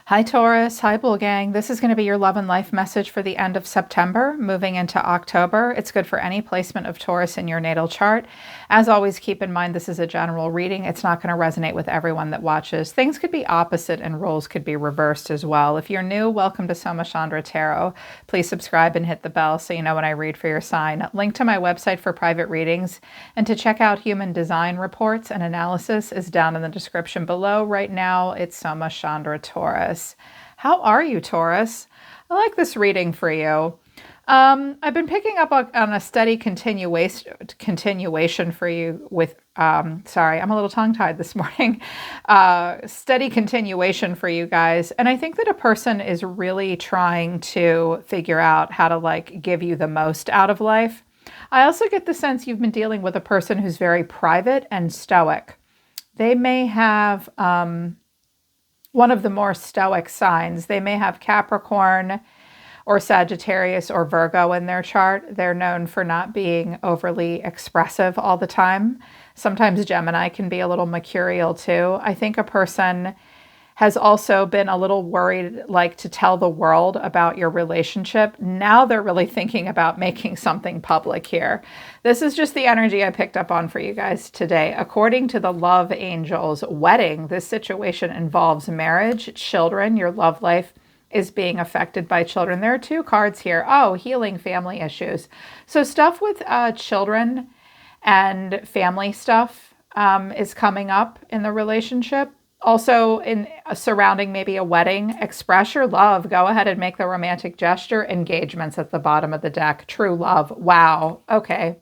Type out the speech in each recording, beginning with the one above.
Hi, Taurus. Hi, Bull Gang. This is going to be your love and life message for the end of September, moving into October. It's good for any placement of Taurus in your natal chart. As always, keep in mind this is a general reading. It's not going to resonate with everyone that watches. Things could be opposite and roles could be reversed as well. If you're new, welcome to Soma Chandra Tarot. Please subscribe and hit the bell so you know when I read for your sign. Link to my website for private readings and to check out human design reports and analysis is down in the description below. Right now, it's Soma Chandra Taurus. How are you, Taurus? I like this reading for you. I've been picking up on a steady continuation for you with, sorry, I'm a little tongue-tied this morning, steady continuation for you guys. And I think that a person is really trying to figure out how to give you the most out of life. I also get the sense you've been dealing with a person who's very private and stoic. They may have one of the more stoic signs. They may have Capricorn or Sagittarius or Virgo in their chart. They're known for not being overly expressive all the time. Sometimes Gemini can be a little mercurial too. I think a person has also been a little worried, to tell the world about your relationship. Now they're really thinking about making something public here. This is just the energy I picked up on for you guys today. According to the love angels, wedding, this situation involves marriage, children, your love life is being affected by children. There are two cards here. Oh, healing family issues. So stuff with children and family stuff is coming up in the relationship. Also, in surrounding maybe a wedding, express your love. Go ahead and make the romantic gesture. Engagements at the bottom of the deck. True love. Wow. Okay.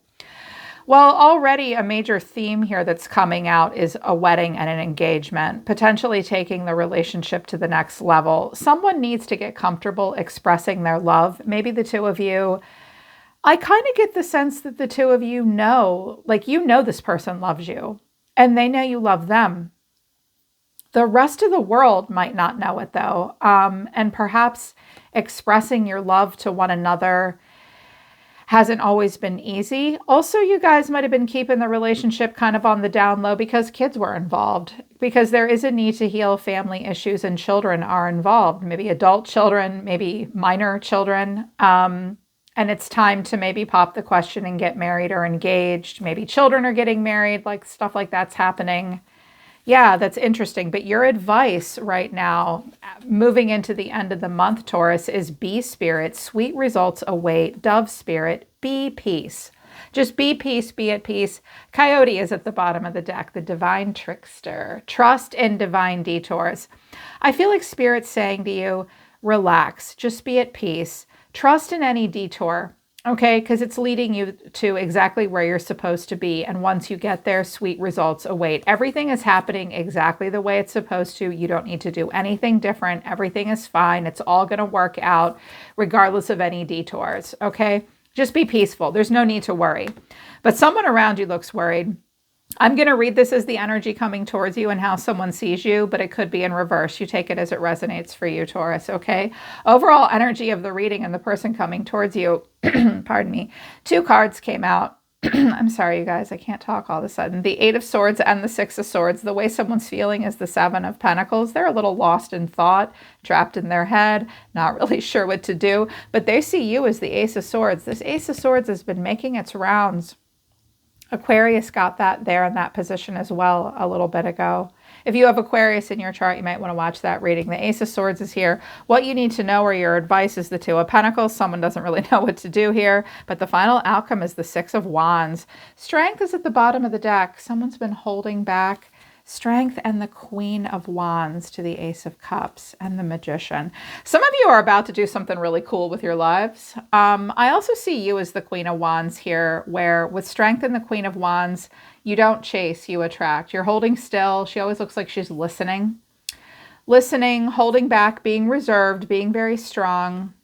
Well, already a major theme here that's coming out is a wedding and an engagement, potentially taking the relationship to the next level. Someone needs to get comfortable expressing their love. Maybe the two of you, I kind of get the sense that the two of you know, this person loves you and they know you love them. The rest of the world might not know it though. And perhaps expressing your love to one another hasn't always been easy. Also, you guys might have been keeping the relationship kind of on the down low because kids were involved, because there is a need to heal family issues and children are involved, maybe adult children, maybe minor children. And it's time to maybe pop the question and get married or engaged. Maybe children are getting married, stuff like that's happening. Yeah, that's interesting. But your advice right now, moving into the end of the month, Taurus, is be spirit, sweet results await, dove spirit, be peace. Just be peace, be at peace. Coyote is at the bottom of the deck, the divine trickster. Trust in divine detours. I feel like spirit's saying to you, relax, just be at peace. Trust in any detour. Okay, because it's leading you to exactly where you're supposed to be. And once you get there, sweet results await. Everything is happening exactly the way it's supposed to. You don't need to do anything different. Everything is fine. It's all going to work out regardless of any detours. Okay, just be peaceful. There's no need to worry. But someone around you looks worried. I'm going to read this as the energy coming towards you and how someone sees you, but it could be in reverse. You take it as it resonates for you, Taurus, okay? Overall energy of the reading and the person coming towards you, pardon me, two cards came out. I'm sorry, you guys, I can't talk all of a sudden. The Eight of Swords and the Six of Swords. The way someone's feeling is the Seven of Pentacles. They're a little lost in thought, trapped in their head, not really sure what to do, but they see you as the Ace of Swords. This Ace of Swords has been making its rounds. Aquarius got that there in that position as well a little bit ago. If you have Aquarius in your chart, you might want to watch that reading. The Ace of Swords is here. What you need to know or your advice is the Two of Pentacles. Someone doesn't really know what to do here, but the final outcome is the Six of Wands. Strength is at the bottom of the deck. Someone's been holding back. Strength and the Queen of Wands to the Ace of Cups and the Magician. Some of you are about to do something really cool with your lives. I also see you as the Queen of Wands here, where with Strength and the Queen of Wands, you don't chase, you attract. You're holding still. She always looks like she's listening, holding back, being reserved, being very strong.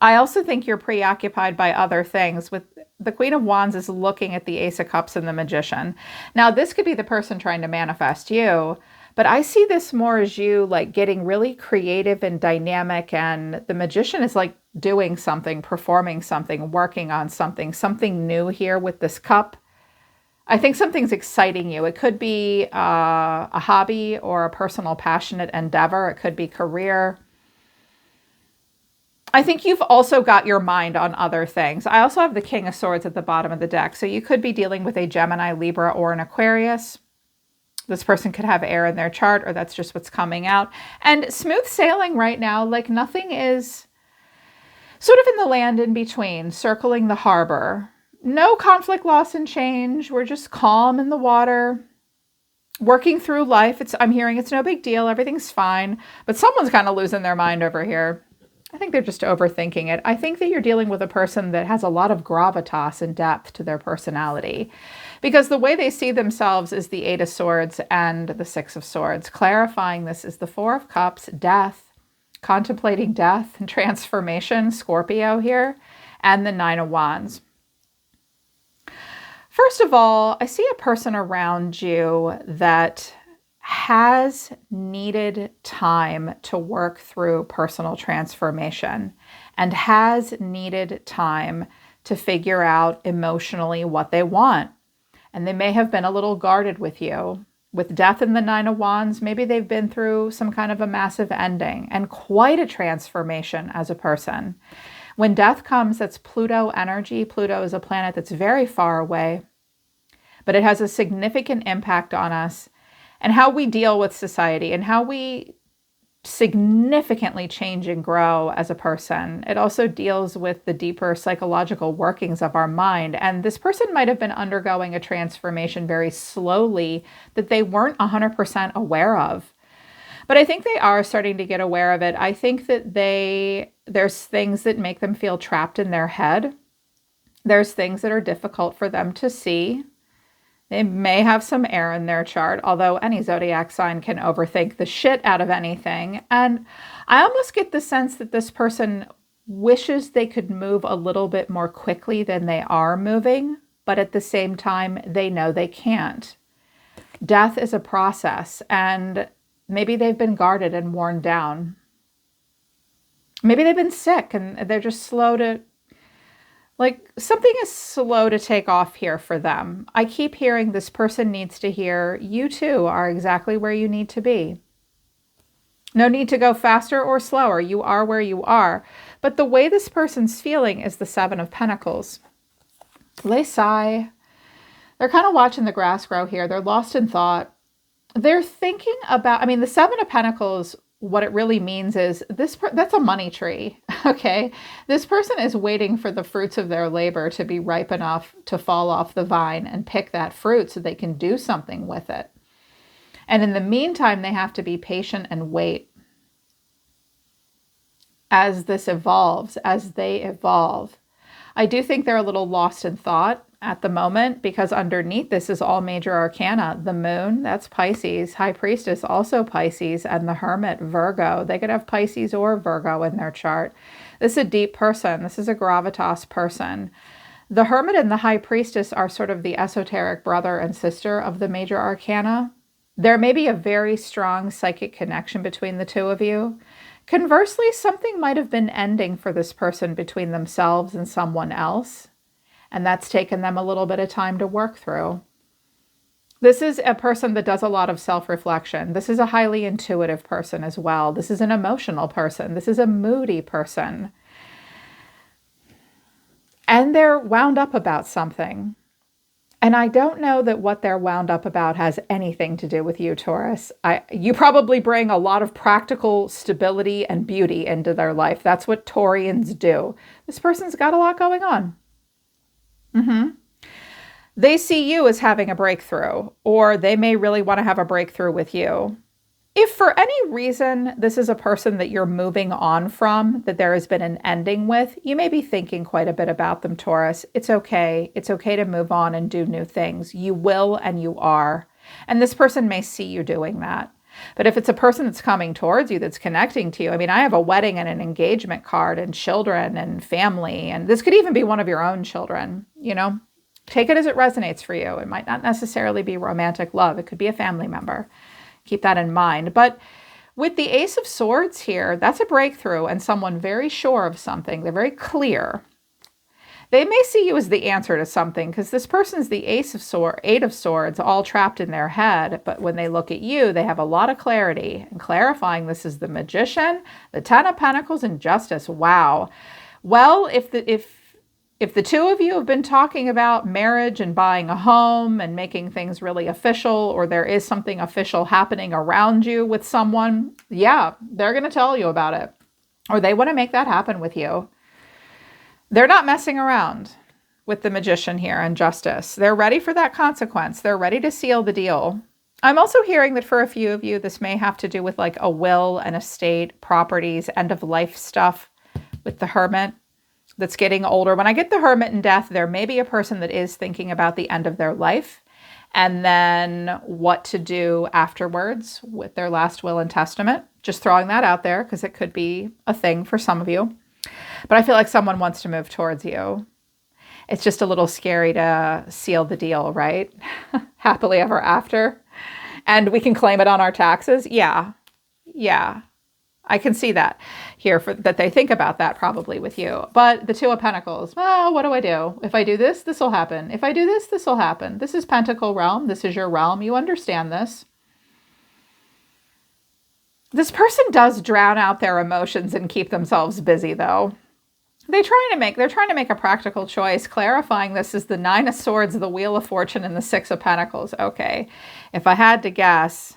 I also think you're preoccupied by other things. With the Queen of Wands is looking at the Ace of Cups and the Magician. Now, this could be the person trying to manifest you, but I see this more as you getting really creative and dynamic, and the Magician is doing something, performing something, working on something new here with this cup. I think something's exciting you. It could be a hobby or a personal passionate endeavor. It could be career. I think you've also got your mind on other things. I also have the King of Swords at the bottom of the deck. So you could be dealing with a Gemini, Libra, or an Aquarius. This person could have air in their chart, or that's just what's coming out. And smooth sailing right now, like nothing is sort of in the land in between, circling the harbor. No conflict, loss, and change. We're just calm in the water, working through life. I'm hearing it's no big deal. Everything's fine. But someone's kind of losing their mind over here. I think they're just overthinking it. I think that you're dealing with a person that has a lot of gravitas and depth to their personality, because the way they see themselves is the Eight of Swords and the Six of Swords. Clarifying this is the Four of Cups, death, contemplating death and transformation, Scorpio here, and the Nine of Wands. First of all, I see a person around you that has needed time to work through personal transformation and has needed time to figure out emotionally what they want. And they may have been a little guarded with you. With death in the Nine of Wands, maybe they've been through some kind of a massive ending and quite a transformation as a person. When death comes, that's Pluto energy. Pluto is a planet that's very far away, but it has a significant impact on us and how we deal with society and how we significantly change and grow as a person. It also deals with the deeper psychological workings of our mind. And this person might have been undergoing a transformation very slowly that they weren't 100% aware of. But I think they are starting to get aware of it. I think that there's things that make them feel trapped in their head. There's things that are difficult for them to see. They may have some air in their chart, although any zodiac sign can overthink the shit out of anything. And I almost get the sense that this person wishes they could move a little bit more quickly than they are moving, but at the same time, they know they can't. Death is a process, and maybe they've been guarded and worn down. Maybe they've been sick and they're just slow to, like, something is slow to take off here for them. I keep hearing this person needs to hear, you too are exactly where you need to be. No need to go faster or slower. You are where you are. But the way this person's feeling is the Seven of Pentacles. They sigh. They're kind of watching the grass grow here. They're lost in thought. They're thinking about, the Seven of Pentacles, what it really means is that's a money tree, okay? This person is waiting for the fruits of their labor to be ripe enough to fall off the vine and pick that fruit so they can do something with it. And in the meantime, they have to be patient and wait as this evolves, as they evolve. I do think they're a little lost in thought at the moment, because underneath this is all major arcana. The moon, that's Pisces. High Priestess, also Pisces. And the Hermit, Virgo. They could have Pisces or Virgo in their chart. This is a deep person. This is a gravitas person. The Hermit and the High Priestess are sort of the esoteric brother and sister of the major arcana. There may be a very strong psychic connection between the two of you. Conversely, something might have been ending for this person between themselves and someone else. And that's taken them a little bit of time to work through. This is a person that does a lot of self-reflection. This is a highly intuitive person as well. This is an emotional person. This is a moody person. And they're wound up about something. And I don't know that what they're wound up about has anything to do with you, Taurus. You probably bring a lot of practical stability and beauty into their life. That's what Taurians do. This person's got a lot going on. They see you as having a breakthrough, or they may really want to have a breakthrough with you. If for any reason this is a person that you're moving on from, that there has been an ending with, you may be thinking quite a bit about them, Taurus. It's okay. It's okay to move on and do new things. You will and you are. And this person may see you doing that. But if it's a person that's coming towards you, that's connecting to you, I have a wedding and an engagement card and children and family, and this could even be one of your own children, Take it as it resonates for you. It might not necessarily be romantic love. It could be a family member. Keep that in mind. But with the Ace of Swords here, that's a breakthrough and someone very sure of something. They're very clear. They may see you as the answer to something because this person's the Eight of Swords, all trapped in their head. But when they look at you, they have a lot of clarity. And clarifying this is the Magician, the Ten of Pentacles, and Justice. Wow. Well, if the two of you have been talking about marriage and buying a home and making things really official, or there is something official happening around you with someone, yeah, they're going to tell you about it. Or they want to make that happen with you. They're not messing around with the Magician here and Justice. They're ready for that consequence. They're ready to seal the deal. I'm also hearing that for a few of you, this may have to do with like a will, an estate, properties, end of life stuff with the Hermit that's getting older. When I get the Hermit and death, there may be a person that is thinking about the end of their life and then what to do afterwards with their last will and testament. Just throwing that out there because it could be a thing for some of you. But I feel like someone wants to move towards you. It's just a little scary to seal the deal, right? Happily ever after. And we can claim it on our taxes. Yeah. I can see that here, that they think about that probably with you. But the Two of Pentacles, well, what do I do? If I do this, this will happen. If I do this, this will happen. This is Pentacle realm. This is your realm. You understand this. This person does drown out their emotions and keep themselves busy, though. They're trying to make a practical choice. Clarifying this is the Nine of Swords, the Wheel of Fortune, and the Six of Pentacles. Okay, if I had to guess,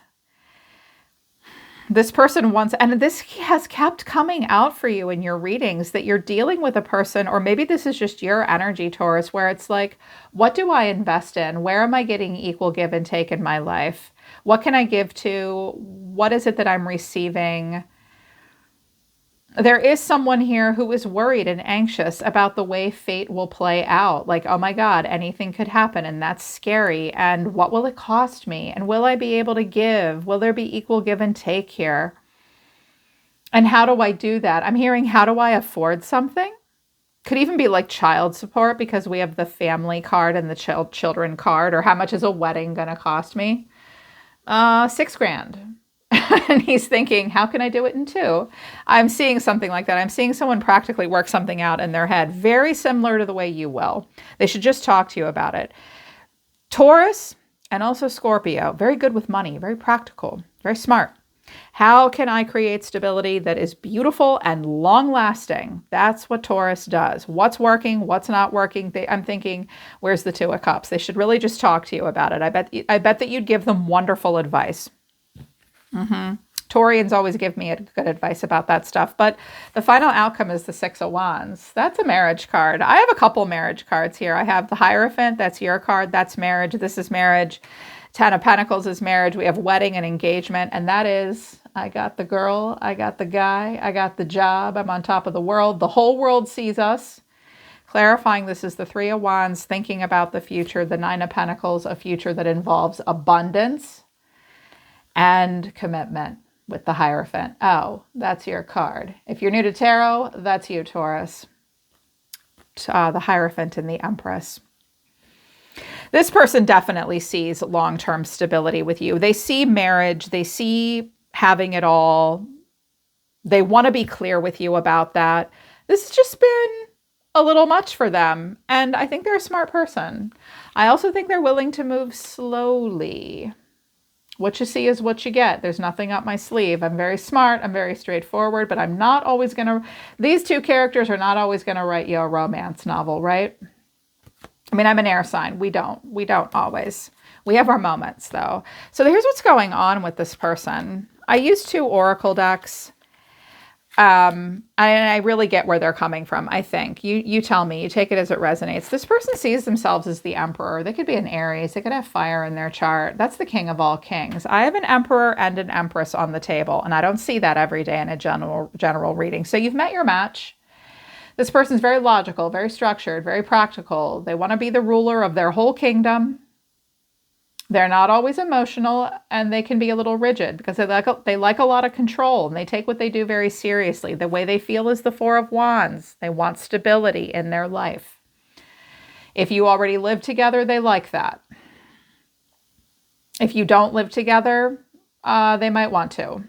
this person wants, and this has kept coming out for you in your readings, that you're dealing with a person, or maybe this is just your energy, Taurus, where it's like, what do I invest in? Where am I getting equal give and take in my life? What can I give to? What is it that I'm receiving? There is someone here who is worried and anxious about the way fate will play out. Like, oh my God, anything could happen and that's scary. And what will it cost me? And will I be able to give? Will there be equal give and take here? And how do I do that? I'm hearing, how do I afford something? Could even be like child support because we have the family card and the children card. Or how much is a wedding going to cost me? $6,000. And he's thinking, how can I do it in 2? I'm seeing something like that. I'm seeing someone practically work something out in their head, very similar to the way you will. They should just talk to you about it. Taurus and also Scorpio, very good with money, very practical, very smart. How can I create stability that is beautiful and long-lasting? That's what Taurus does. What's working? What's not working? I'm thinking, where's the Two of Cups? They should really just talk to you about it. I bet that you'd give them wonderful advice. Taurians always give me good advice about that stuff. But the final outcome is the Six of Wands. That's a marriage card. I have a couple marriage cards here. I have the Hierophant. That's your card. That's marriage. This is marriage. Ten of Pentacles is marriage. We have wedding and engagement. And that is, I got the girl. I got the guy. I got the job. I'm on top of the world. The whole world sees us. Clarifying this is the Three of Wands, thinking about the future. The Nine of Pentacles, a future that involves abundance and commitment with the Hierophant. Oh, that's your card. If you're new to tarot, that's you, Taurus. The Hierophant and the Empress. This person definitely sees long-term stability with you. They see marriage. They see having it all. They want to be clear with you about that. This has just been a little much for them. And I think they're a smart person. I also think they're willing to move slowly. What you see is what you get. There's nothing up my sleeve. I'm very smart. I'm very straightforward, but I'm not always going to, these two characters are not always going to write you a romance novel, right? I mean, I'm an air sign. We don't always. We have our moments though. So here's what's going on with this person. I use 2 oracle decks. And I really get where they're coming from, I think. You tell me, you take it as it resonates. This person sees themselves as the Emperor. They could be an Aries. They could have fire in their chart. That's the King of all kings. I have an Emperor and an Empress on the table, and I don't see that every day in a general reading. So you've met your match. This person's very logical, very structured, very practical. They want to be the ruler of their whole kingdom. They're not always emotional, and they can be a little rigid because they like a lot of control, and they take what they do very seriously. The way they feel is the Four of Wands. They want stability in their life. If you already live together, they like that. If you don't live together, they might want to.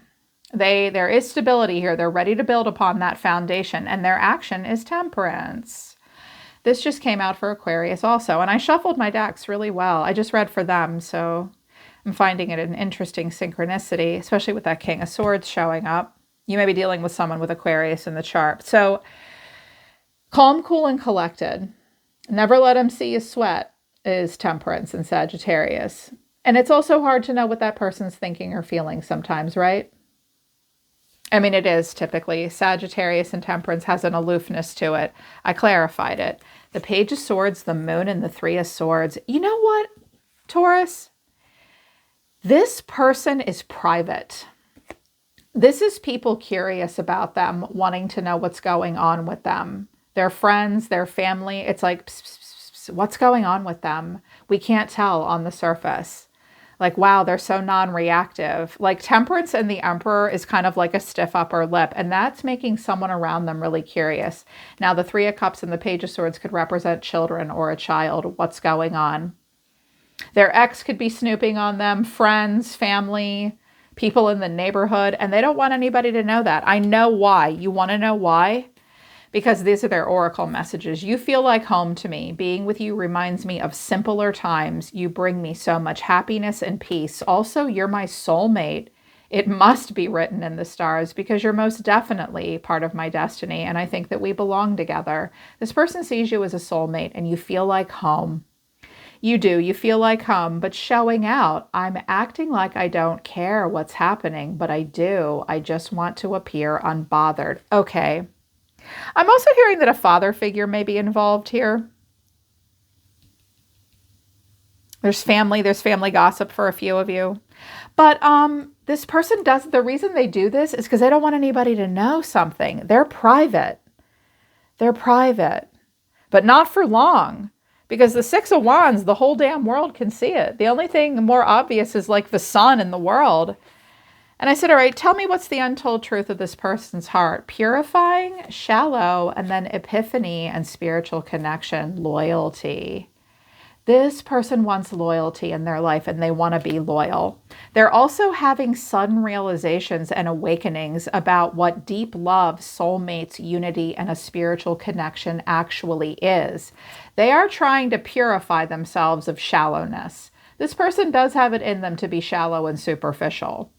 There is stability here. They're ready to build upon that foundation, and their action is temperance. This just came out for Aquarius also. And I shuffled my decks really well. I just read for them, so I'm finding it an interesting synchronicity, especially with that King of Swords showing up. You may be dealing with someone with Aquarius in the chart. So calm, cool, and collected. Never let them see you sweat is Temperance and Sagittarius. And it's also hard to know what that person's thinking or feeling sometimes, right? I mean, it is typically. Sagittarius and Temperance has an aloofness to it. I clarified it. The Page of Swords, the Moon, and the Three of Swords. You know what, Taurus? This person is private. This is people curious about them, wanting to know what's going on with them. Their friends, their family. It's like, pss, pss, pss, pss, what's going on with them? We can't tell on the surface. Like, wow, they're so non-reactive. Like Temperance and the Emperor is kind of like a stiff upper lip, and that's making someone around them really curious. Now, the Three of Cups and the Page of Swords could represent children or a child. What's going on? Their ex could be snooping on them, friends, family, people in the neighborhood, and they don't want anybody to know that. I know why. You want to know why? Because these are their oracle messages. You feel like home to me. Being with you reminds me of simpler times. You bring me so much happiness and peace. Also, you're my soulmate. It must be written in the stars because you're most definitely part of my destiny, and I think that we belong together. This person sees you as a soulmate, and you feel like home. You do. You feel like home, but showing out, I'm acting like I don't care what's happening, but I do. I just want to appear unbothered. Okay. I'm also hearing that a father figure may be involved here. There's family gossip for a few of you. But this person does, the reason they do this is because they don't want anybody to know something. They're private. They're private, but not for long. Because the Six of Wands, the whole damn world can see it. The only thing more obvious is like the sun in the world. And I said, all right, tell me what's the untold truth of this person's heart. Purifying, shallow, and then epiphany and spiritual connection, loyalty. This person wants loyalty in their life and they want to be loyal. They're also having sudden realizations and awakenings about what deep love, soulmates, unity, and a spiritual connection actually is. They are trying to purify themselves of shallowness. This person does have it in them to be shallow and superficial.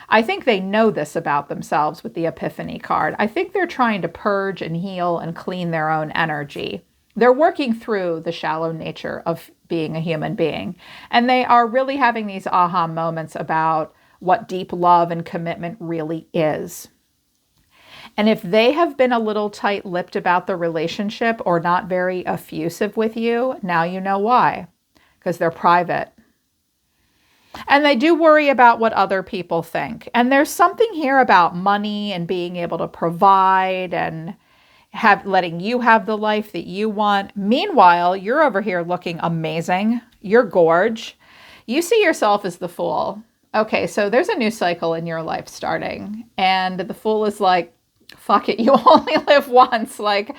I think they know this about themselves with the Epiphany card. I think they're trying to purge and heal and clean their own energy. They're working through the shallow nature of being a human being. And they are really having these aha moments about what deep love and commitment really is. And if they have been a little tight-lipped about the relationship or not very effusive with you, now you know why. Because they're private. And they do worry about what other people think. And there's something here about money and being able to provide and letting you have the life that you want. Meanwhile, you're over here looking amazing. You're gorge. You see yourself as the Fool. Okay, so there's a new cycle in your life starting. And the Fool is like, fuck it, you only live once. Like,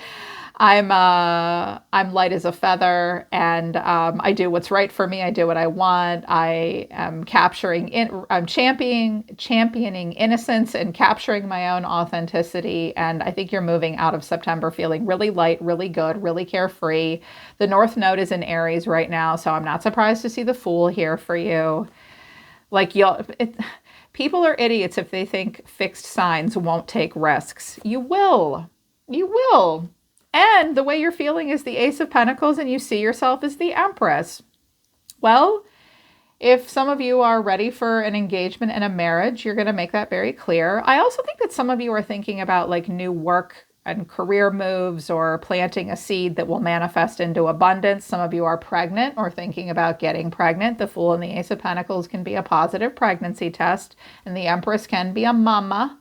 I'm light as a feather, and I do what's right for me. I do what I want. I am I'm championing innocence and capturing my own authenticity. And I think you're moving out of September feeling really light, really good, really carefree. The North Node is in Aries right now, so I'm not surprised to see the Fool here for you. Like people are idiots if they think fixed signs won't take risks. You will. You will. And the way you're feeling is the Ace of Pentacles and you see yourself as the Empress. Well, if some of you are ready for an engagement and a marriage, you're going to make that very clear. I also think that some of you are thinking about like new work and career moves or planting a seed that will manifest into abundance. Some of you are pregnant or thinking about getting pregnant. The Fool and the Ace of Pentacles can be a positive pregnancy test, and the Empress can be a mama.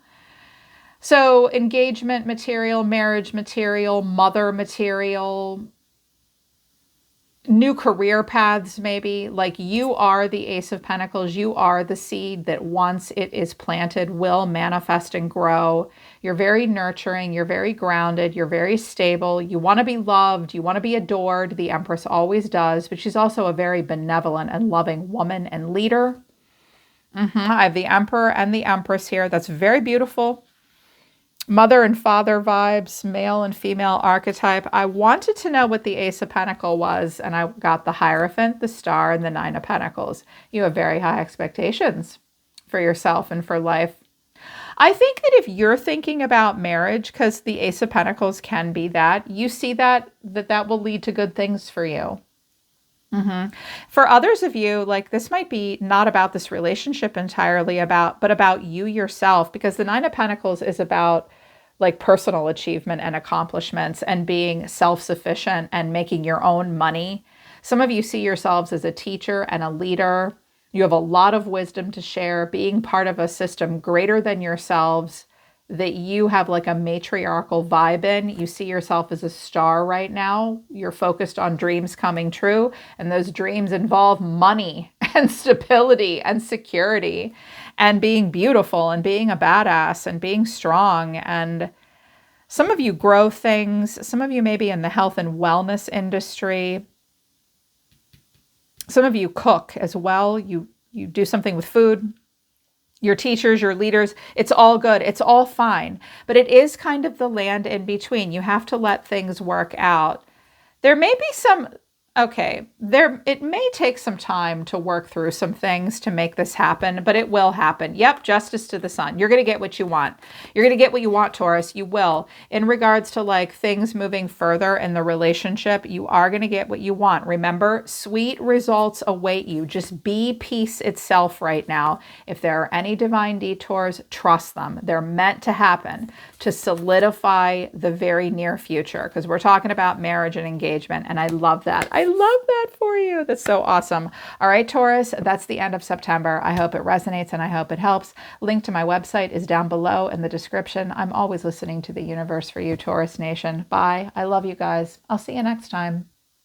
So engagement material, marriage material, mother material, new career paths maybe. Like you are the Ace of Pentacles. You are the seed that once it is planted will manifest and grow. You're very nurturing. You're very grounded. You're very stable. You want to be loved. You want to be adored. The Empress always does, but she's also a very benevolent and loving woman and leader. I have the Emperor and the Empress here. That's very beautiful. Mother and father vibes, male and female archetype. I wanted to know what the Ace of Pentacles was, and I got the Hierophant, the Star, and the Nine of Pentacles. You have very high expectations for yourself and for life. I think that if you're thinking about marriage, because the Ace of Pentacles can be that, you see that will lead to good things for you. For others of you, like this might be not about this relationship entirely but about you yourself, because the Nine of Pentacles is about like personal achievement and accomplishments and being self-sufficient and making your own money. Some of you see yourselves as a teacher and a leader. You have a lot of wisdom to share, being part of a system greater than yourselves that you have like a matriarchal vibe in. You see yourself as a star right now. You're focused on dreams coming true, and those dreams involve money and stability and security and being beautiful and being a badass and being strong. And some of you grow things. Some of you may be in the health and wellness industry. Some of you cook as well. You do something with food. Your teachers, your leaders, it's all good. It's all fine. But it is kind of the land in between. You have to let things work out. There may be some, it may take some time to work through some things to make this happen, but it will happen. Yep, justice to the sun. You're going to get what you want. You're going to get what you want, Taurus. You will. In regards to like things moving further in the relationship, you are going to get what you want. Remember, sweet results await you. Just be peace itself right now. If there are any divine detours, trust them. They're meant to happen to solidify the very near future, because we're talking about marriage and engagement, and I love that. I love that for you. That's so awesome. All right, Taurus, that's the end of September. I hope it resonates and I hope it helps. Link to my website is down below in the description. I'm always listening to the universe for you, Taurus Nation. Bye. I love you guys. I'll see you next time.